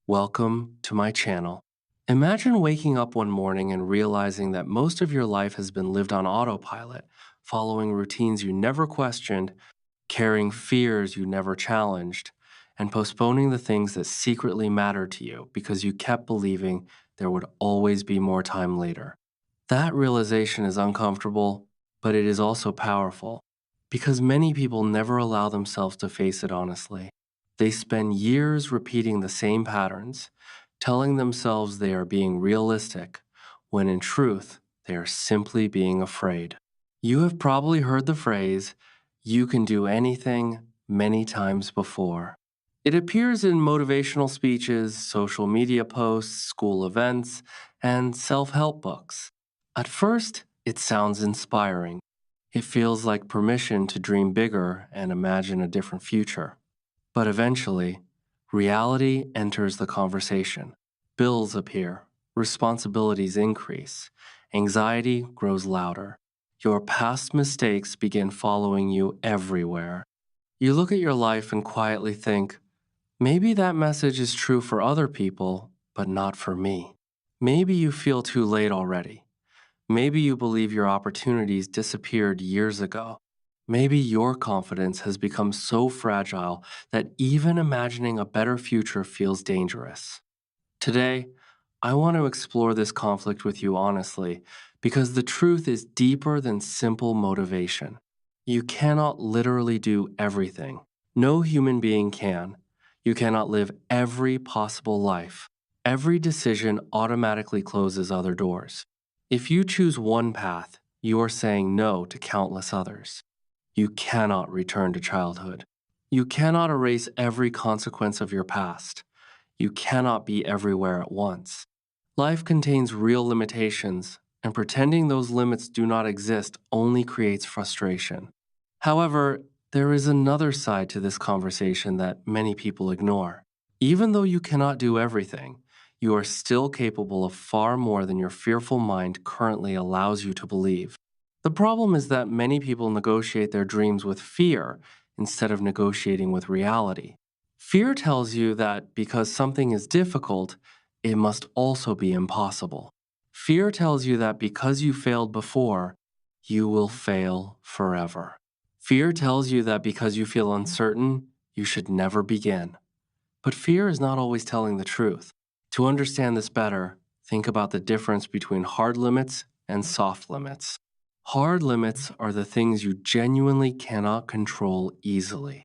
Welcome to my channel. Imagine waking up one morning and realizing that most of your life has been lived on autopilot, following routines you never questioned, carrying fears you never challenged, and postponing the things that secretly mattered to you because you kept believing there would always be more time later. That realization is uncomfortable, but it is also powerful because many people never allow themselves to face it honestly. They spend years repeating the same patterns, telling themselves they are being realistic, when in truth, they are simply being afraid. You have probably heard the phrase, you can do anything, many times before. It appears in motivational speeches, social media posts, school events, and self help books. At first, it sounds inspiring. It feels like permission to dream bigger and imagine a different future. But eventually, reality enters the conversation. Bills appear, responsibilities increase, anxiety grows louder. Your past mistakes begin following you everywhere. You look at your life and quietly think, maybe that message is true for other people, but not for me. Maybe you feel too late already. Maybe you believe your opportunities disappeared years ago. Maybe your confidence has become so fragile that even imagining a better future feels dangerous. Today, I want to explore this conflict with you honestly because the truth is deeper than simple motivation. You cannot literally do everything. No human being can. You cannot live every possible life. Every decision automatically closes other doors. If you choose one path, you are saying no to countless others. You cannot return to childhood. You cannot erase every consequence of your past. You cannot be everywhere at once. Life contains real limitations, and pretending those limits do not exist only creates frustration. However, there is another side to this conversation that many people ignore. Even though you cannot do everything, you are still capable of far more than your fearful mind currently allows you to believe. The problem is that many people negotiate their dreams with fear instead of negotiating with reality. Fear tells you that because something is difficult, it must also be impossible. Fear tells you that because you failed before, you will fail forever. Fear tells you that because you feel uncertain, you should never begin. But fear is not always telling the truth. To understand this better, think about the difference between hard limits and soft limits. Hard limits are the things you genuinely cannot control easily.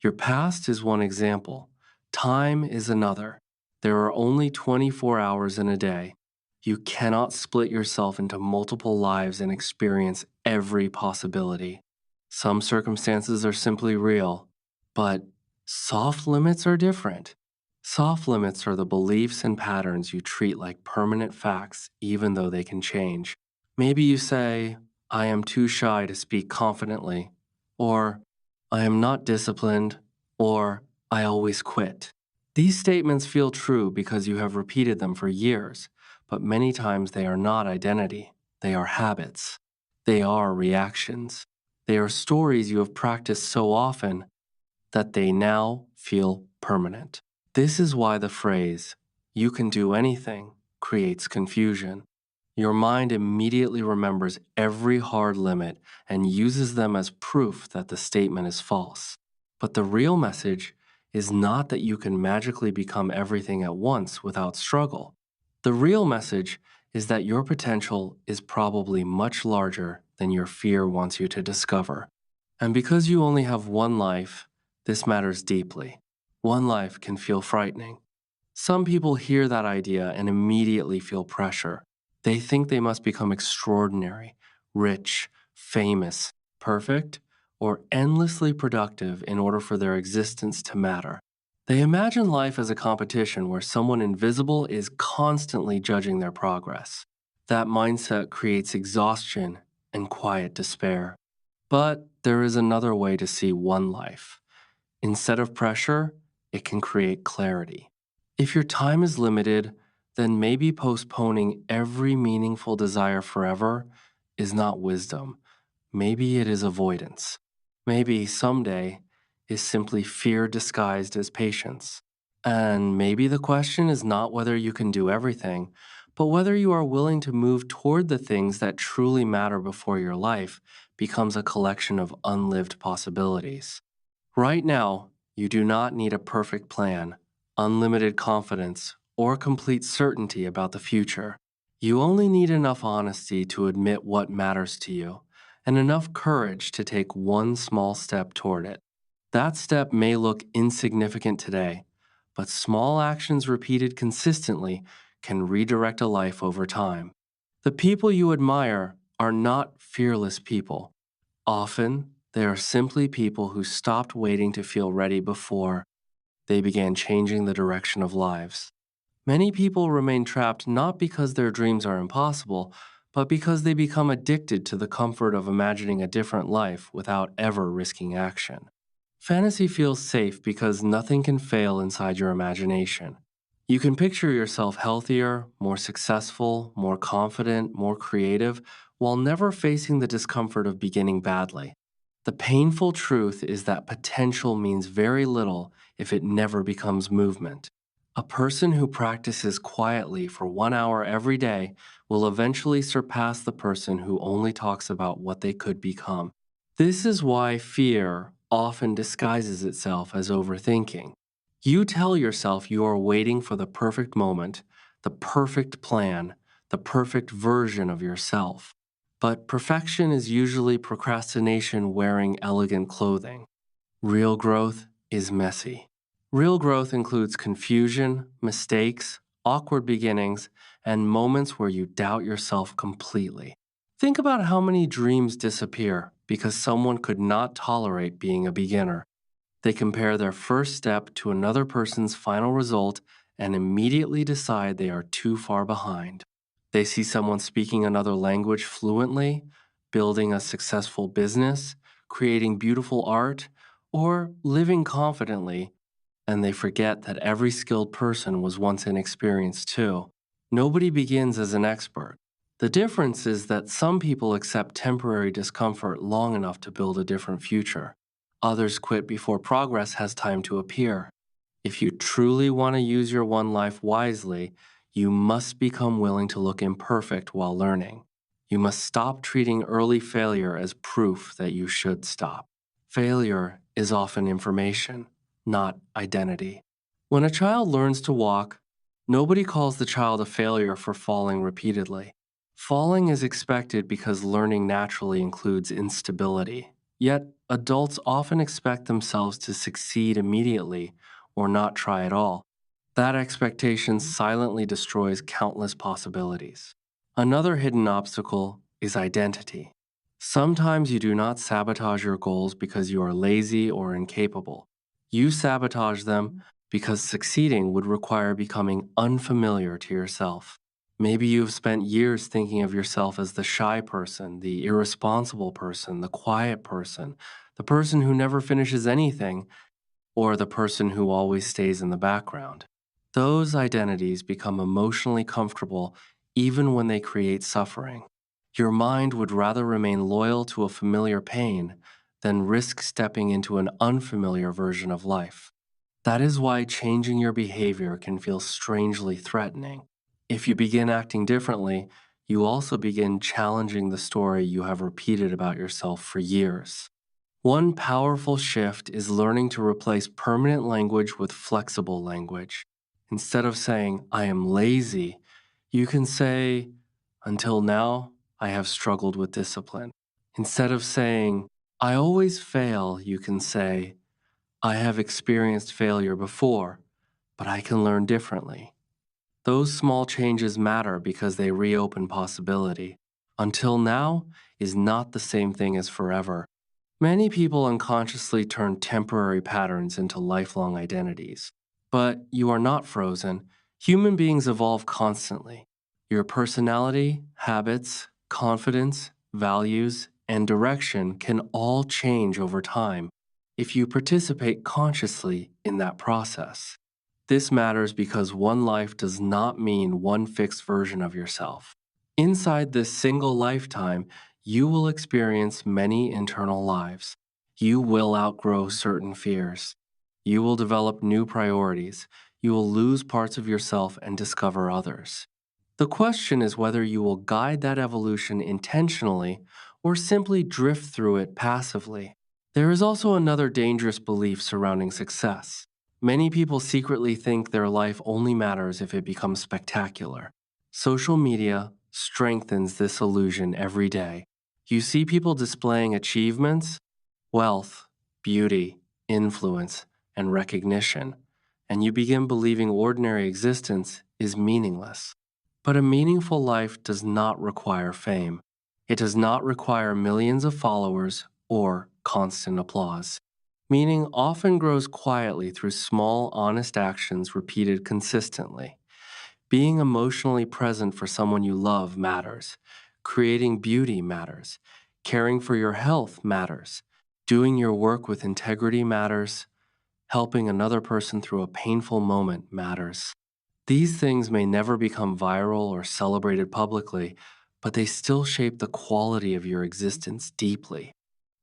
Your past is one example. Time is another. There are only 24 hours in a day. You cannot split yourself into multiple lives and experience every possibility. Some circumstances are simply real, but soft limits are different. Soft limits are the beliefs and patterns you treat like permanent facts, even though they can change. Maybe you say, I am too shy to speak confidently, or I am not disciplined, or I always quit. These statements feel true because you have repeated them for years, but many times they are not identity. They are habits. They are reactions. They are stories you have practiced so often that they now feel permanent. This is why the phrase, you can do anything, creates confusion. Your mind immediately remembers every hard limit and uses them as proof that the statement is false. But the real message is not that you can magically become everything at once without struggle. The real message is that your potential is probably much larger than your fear wants you to discover. And because you only have one life, this matters deeply. One life can feel frightening. Some people hear that idea and immediately feel pressure. They think they must become extraordinary, rich, famous, perfect, or endlessly productive in order for their existence to matter. They imagine life as a competition where someone invisible is constantly judging their progress. That mindset creates exhaustion and quiet despair. But there is another way to see one life. Instead of pressure, it can create clarity. If your time is limited, then maybe postponing every meaningful desire forever is not wisdom. Maybe it is avoidance. Maybe someday is simply fear disguised as patience. And maybe the question is not whether you can do everything, but whether you are willing to move toward the things that truly matter before your life becomes a collection of unlived possibilities. Right now, you do not need a perfect plan, unlimited confidence, or complete certainty about the future. You only need enough honesty to admit what matters to you and enough courage to take one small step toward it. That step may look insignificant today, but small actions repeated consistently can redirect a life over time. The people you admire are not fearless people. Often, they are simply people who stopped waiting to feel ready before they began changing the direction of lives. Many people remain trapped not because their dreams are impossible, but because they become addicted to the comfort of imagining a different life without ever risking action. Fantasy feels safe because nothing can fail inside your imagination. You can picture yourself healthier, more successful, more confident, more creative, while never facing the discomfort of beginning badly. The painful truth is that potential means very little if it never becomes movement. A person who practices quietly for 1 hour every day will eventually surpass the person who only talks about what they could become. This is why fear often disguises itself as overthinking. You tell yourself you are waiting for the perfect moment, the perfect plan, the perfect version of yourself. But perfection is usually procrastination wearing elegant clothing. Real growth is messy. Real growth includes confusion, mistakes, awkward beginnings, and moments where you doubt yourself completely. Think about how many dreams disappear because someone could not tolerate being a beginner. They compare their first step to another person's final result and immediately decide they are too far behind. They see someone speaking another language fluently, building a successful business, creating beautiful art, or living confidently, and they forget that every skilled person was once inexperienced too. Nobody begins as an expert. The difference is that some people accept temporary discomfort long enough to build a different future. Others quit before progress has time to appear. If you truly want to use your one life wisely, you must become willing to look imperfect while learning. You must stop treating early failure as proof that you should stop. Failure is often information, not identity. When a child learns to walk, nobody calls the child a failure for falling repeatedly. Falling is expected because learning naturally includes instability. Yet, adults often expect themselves to succeed immediately or not try at all. That expectation silently destroys countless possibilities. Another hidden obstacle is identity. Sometimes you do not sabotage your goals because you are lazy or incapable. You sabotage them because succeeding would require becoming unfamiliar to yourself. Maybe you've spent years thinking of yourself as the shy person, the irresponsible person, the quiet person, the person who never finishes anything, or the person who always stays in the background. Those identities become emotionally comfortable even when they create suffering. Your mind would rather remain loyal to a familiar pain than risk stepping into an unfamiliar version of life. That is why changing your behavior can feel strangely threatening. If you begin acting differently, you also begin challenging the story you have repeated about yourself for years. One powerful shift is learning to replace permanent language with flexible language. Instead of saying, I am lazy, you can say, until now, I have struggled with discipline. Instead of saying, I always fail, you can say, I have experienced failure before, but I can learn differently. Those small changes matter because they reopen possibility. Until now is not the same thing as forever. Many people unconsciously turn temporary patterns into lifelong identities. But you are not frozen. Human beings evolve constantly. Your personality, habits, confidence, values, and direction can all change over time if you participate consciously in that process. This matters because one life does not mean one fixed version of yourself. Inside this single lifetime, you will experience many internal lives. You will outgrow certain fears. You will develop new priorities. You will lose parts of yourself and discover others. The question is whether you will guide that evolution intentionally or simply drift through it passively. There is also another dangerous belief surrounding success. Many people secretly think their life only matters if it becomes spectacular. Social media strengthens this illusion every day. You see people displaying achievements, wealth, beauty, influence, and recognition, and you begin believing ordinary existence is meaningless. But a meaningful life does not require fame. It does not require millions of followers or constant applause. Meaning often grows quietly through small, honest actions repeated consistently. Being emotionally present for someone you love matters. Creating beauty matters. Caring for your health matters. Doing your work with integrity matters. Helping another person through a painful moment matters. These things may never become viral or celebrated publicly, but they still shape the quality of your existence deeply.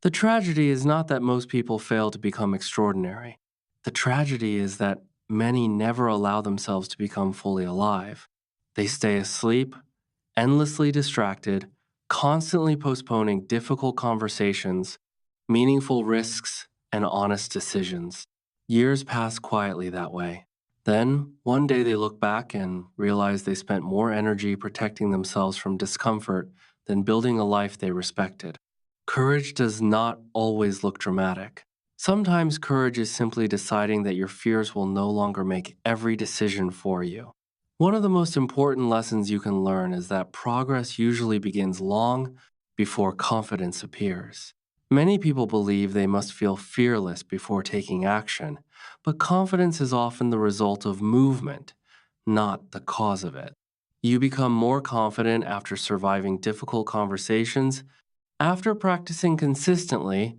The tragedy is not that most people fail to become extraordinary. The tragedy is that many never allow themselves to become fully alive. They stay asleep, endlessly distracted, constantly postponing difficult conversations, meaningful risks, and honest decisions. Years pass quietly that way. Then, one day they look back and realize they spent more energy protecting themselves from discomfort than building a life they respected. Courage does not always look dramatic. Sometimes courage is simply deciding that your fears will no longer make every decision for you. One of the most important lessons you can learn is that progress usually begins long before confidence appears. Many people believe they must feel fearless before taking action, but confidence is often the result of movement, not the cause of it. You become more confident after surviving difficult conversations, after practicing consistently,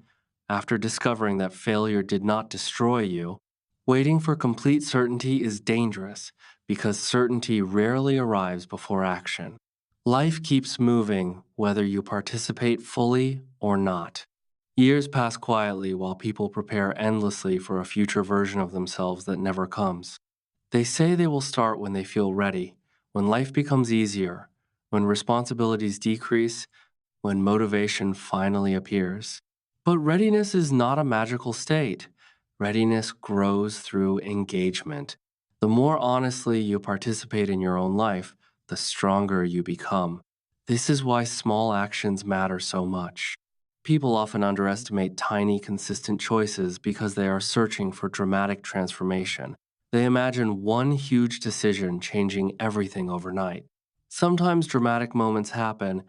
after discovering that failure did not destroy you. Waiting for complete certainty is dangerous because certainty rarely arrives before action. Life keeps moving whether you participate fully or not. Years pass quietly while people prepare endlessly for a future version of themselves that never comes. They say they will start when they feel ready, when life becomes easier, when responsibilities decrease, when motivation finally appears. But readiness is not a magical state. Readiness grows through engagement. The more honestly you participate in your own life, the stronger you become. This is why small actions matter so much. People often underestimate tiny, consistent choices because they are searching for dramatic transformation. They imagine one huge decision changing everything overnight. Sometimes dramatic moments happen,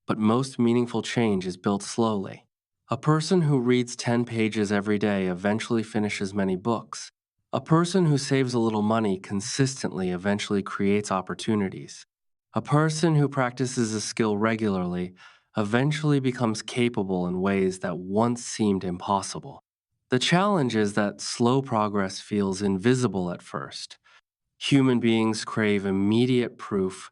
but most meaningful change is built slowly. A person who reads 10 pages every day eventually finishes many books. A person who saves a little money consistently eventually creates opportunities. A person who practices a skill regularly eventually becomes capable in ways that once seemed impossible. The challenge is that slow progress feels invisible at first. Human beings crave immediate proof,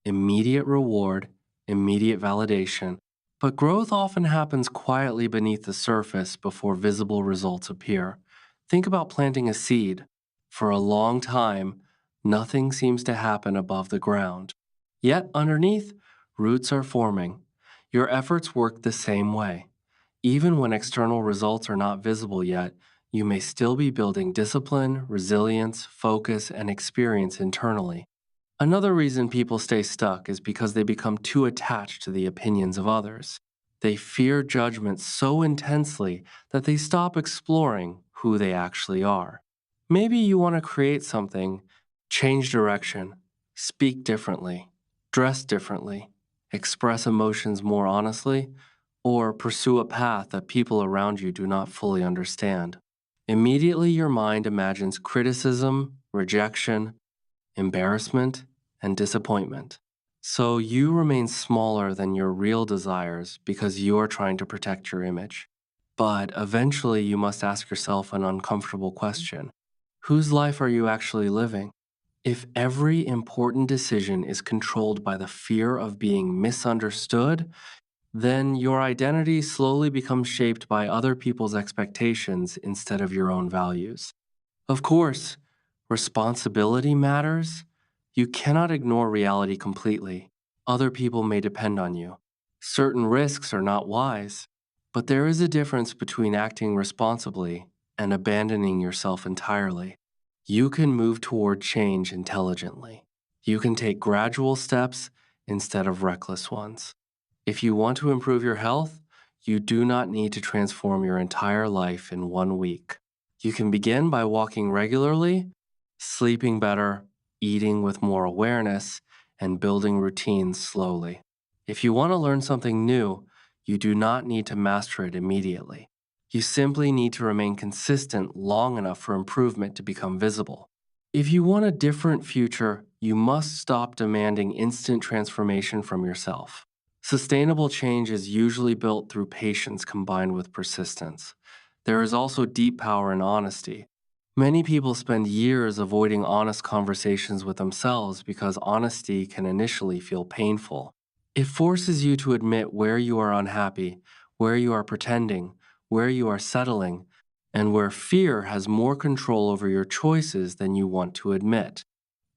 immediate reward, immediate validation, but growth often happens quietly beneath the surface before visible results appear. Think about planting a seed. For a long time, nothing seems to happen above the ground. Yet underneath, roots are forming. Your efforts work the same way. Even when external results are not visible yet, you may still be building discipline, resilience, focus, and experience internally. Another reason people stay stuck is because they become too attached to the opinions of others. They fear judgment so intensely that they stop exploring who they actually are. Maybe you want to create something, change direction, speak differently, dress differently, express emotions more honestly, or pursue a path that people around you do not fully understand. Immediately, your mind imagines criticism, rejection, embarrassment, and disappointment. So you remain smaller than your real desires because you are trying to protect your image. But eventually, you must ask yourself an uncomfortable question. Whose life are you actually living? If every important decision is controlled by the fear of being misunderstood, then your identity slowly becomes shaped by other people's expectations instead of your own values. Of course, Responsibility matters. You cannot ignore reality completely. Other people may depend on you. Certain risks are not wise, but there is a difference between acting responsibly and abandoning yourself entirely. You can move toward change intelligently. You can take gradual steps instead of reckless ones. If you want to improve your health, you do not need to transform your entire life in 1 week. You can begin by walking regularly, sleeping better, eating with more awareness, and building routines slowly. If you want to learn something new, you do not need to master it immediately. You simply need to remain consistent long enough for improvement to become visible. If you want a different future, you must stop demanding instant transformation from yourself. Sustainable change is usually built through patience combined with persistence. There is also deep power in honesty. Many people spend years avoiding honest conversations with themselves because honesty can initially feel painful. It forces you to admit where you are unhappy, where you are pretending, where you are settling, and where fear has more control over your choices than you want to admit.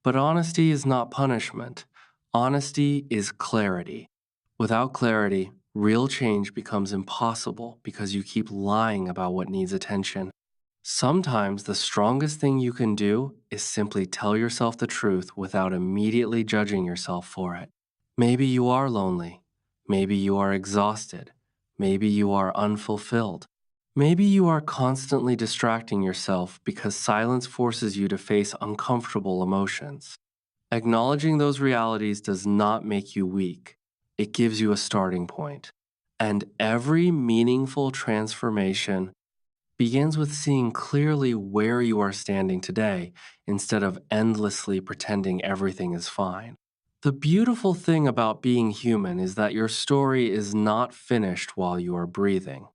But honesty is not punishment. Honesty is clarity. Without clarity, real change becomes impossible because you keep lying about what needs attention. Sometimes the strongest thing you can do is simply tell yourself the truth without immediately judging yourself for it. Maybe you are lonely. Maybe you are exhausted. Maybe you are unfulfilled. Maybe you are constantly distracting yourself because silence forces you to face uncomfortable emotions. Acknowledging those realities does not make you weak. It gives you a starting point. And every meaningful transformation begins with seeing clearly where you are standing today instead of endlessly pretending everything is fine. The beautiful thing about being human is that your story is not finished while you are breathing.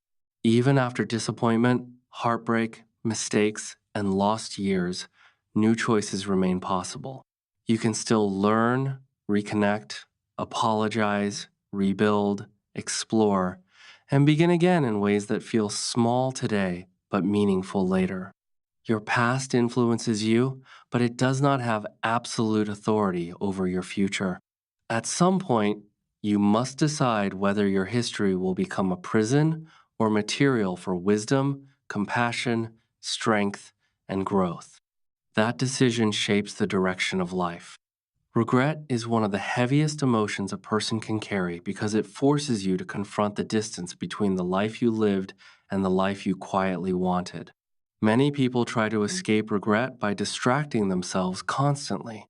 Even after disappointment, heartbreak, mistakes, and lost years, new choices remain possible. You can still learn, reconnect, apologize, rebuild, explore, and begin again in ways that feel small today but meaningful later. Your past influences you, but it does not have absolute authority over your future. At some point, you must decide whether your history will become a prison or material for wisdom, compassion, strength, and growth. That decision shapes the direction of life. Regret is one of the heaviest emotions a person can carry because it forces you to confront the distance between the life you lived and the life you quietly wanted. Many people try to escape regret by distracting themselves constantly.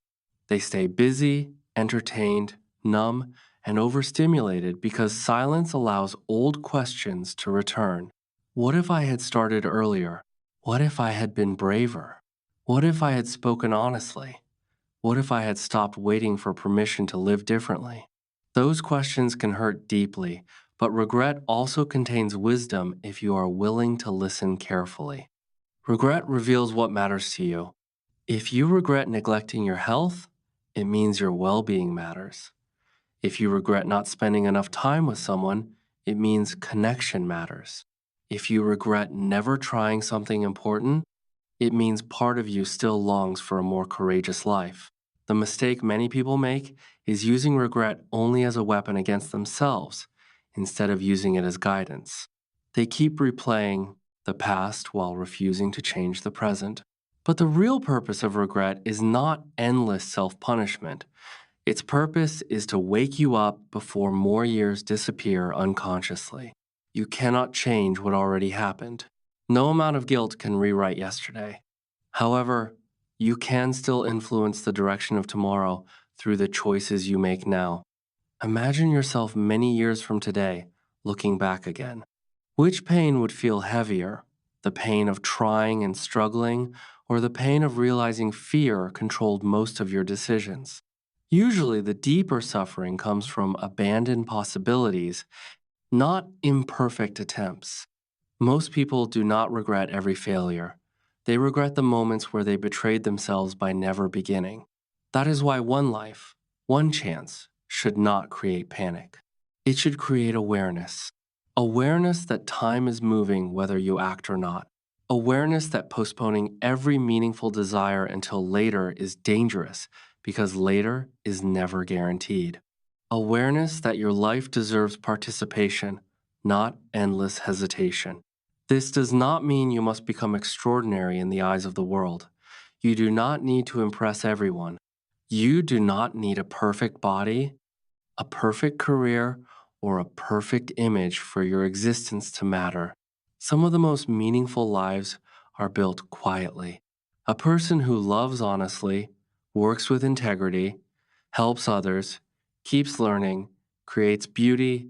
They stay busy, entertained, numb, and overstimulated because silence allows old questions to return. What if I had started earlier? What if I had been braver? What if I had spoken honestly? What if I had stopped waiting for permission to live differently? Those questions can hurt deeply, but regret also contains wisdom if you are willing to listen carefully. Regret reveals what matters to you. If you regret neglecting your health, it means your well being matters. If you regret not spending enough time with someone, it means connection matters. If you regret never trying something important, it means part of you still longs for a more courageous life. The mistake many people make is using regret only as a weapon against themselves instead of using it as guidance. They keep replaying the past while refusing to change the present. But the real purpose of regret is not endless self punishment. Its purpose is to wake you up before more years disappear unconsciously. You cannot change what already happened. No amount of guilt can rewrite yesterday. However, you can still influence the direction of tomorrow through the choices you make now. Imagine yourself many years from today, looking back again. Which pain would feel heavier? The pain of trying and struggling, or the pain of realizing fear controlled most of your decisions? Usually, the deeper suffering comes from abandoned possibilities, not imperfect attempts. Most people do not regret every failure. They regret the moments where they betrayed themselves by never beginning. That is why one life, one chance, should not create panic. It should create awareness. Awareness that time is moving whether you act or not. Awareness that postponing every meaningful desire until later is dangerous because later is never guaranteed. Awareness that your life deserves participation, not endless hesitation. This does not mean you must become extraordinary in the eyes of the world. You do not need to impress everyone. You do not need a perfect body, a perfect career, or a perfect image for your existence to matter. Some of the most meaningful lives are built quietly. A person who loves honestly, works with integrity, helps others, keeps learning, creates beauty,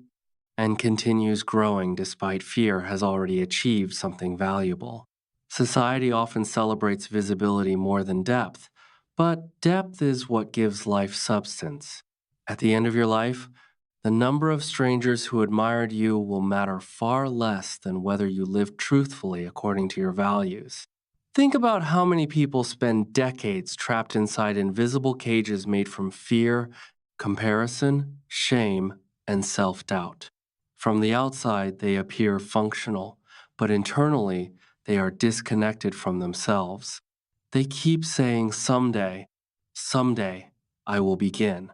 and continues growing despite fear has already achieved something valuable. Society often celebrates visibility more than depth, but depth is what gives life substance. At the end of your life, the number of strangers who admired you will matter far less than whether you lived truthfully according to your values. Think about how many people spend decades trapped inside invisible cages made from fear, comparison, shame, and self doubt. From the outside, they appear functional, but internally, they are disconnected from themselves. They keep saying, someday, someday, I will begin.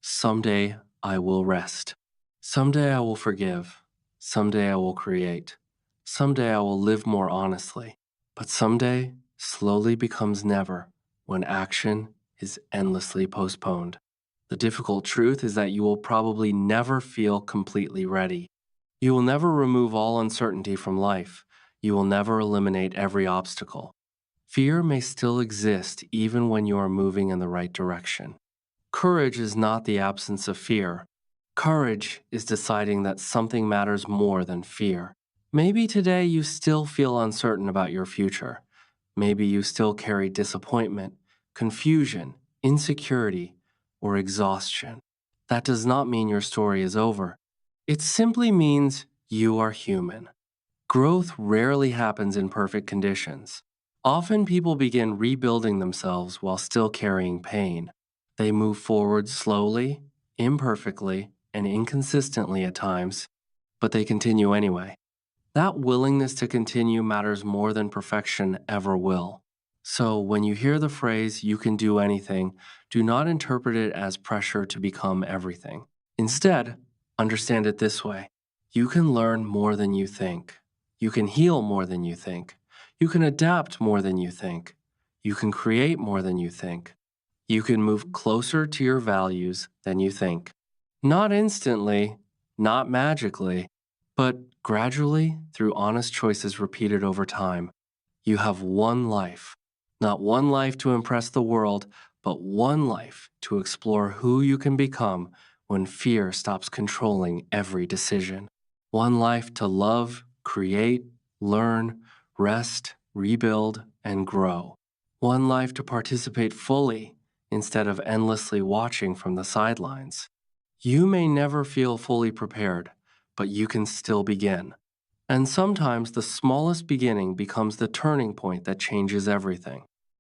Someday, I will rest. Someday, I will forgive. Someday, I will create. Someday, I will live more honestly. But someday slowly becomes never when action is endlessly postponed. The difficult truth is that you will probably never feel completely ready. You will never remove all uncertainty from life. You will never eliminate every obstacle. Fear may still exist even when you are moving in the right direction. Courage is not the absence of fear. Courage is deciding that something matters more than fear. Maybe today you still feel uncertain about your future. Maybe you still carry disappointment, confusion, insecurity, or exhaustion. That does not mean your story is over. It simply means you are human. Growth rarely happens in perfect conditions. Often people begin rebuilding themselves while still carrying pain. They move forward slowly, imperfectly, and inconsistently at times, but they continue anyway. That willingness to continue matters more than perfection ever will. So, when you hear the phrase, you can do anything, do not interpret it as pressure to become everything. Instead, understand it this way: you can learn more than you think, you can heal more than you think, you can adapt more than you think, you can create more than you think, you can move closer to your values than you think. Not instantly, not magically, but gradually through honest choices repeated over time. You have one life. Not one life to impress the world, but one life to explore who you can become when fear stops controlling every decision. One life to love, create, learn, rest, rebuild, and grow. One life to participate fully instead of endlessly watching from the sidelines. You may never feel fully prepared, but you can still begin. And sometimes the smallest beginning becomes the turning point that changes everything.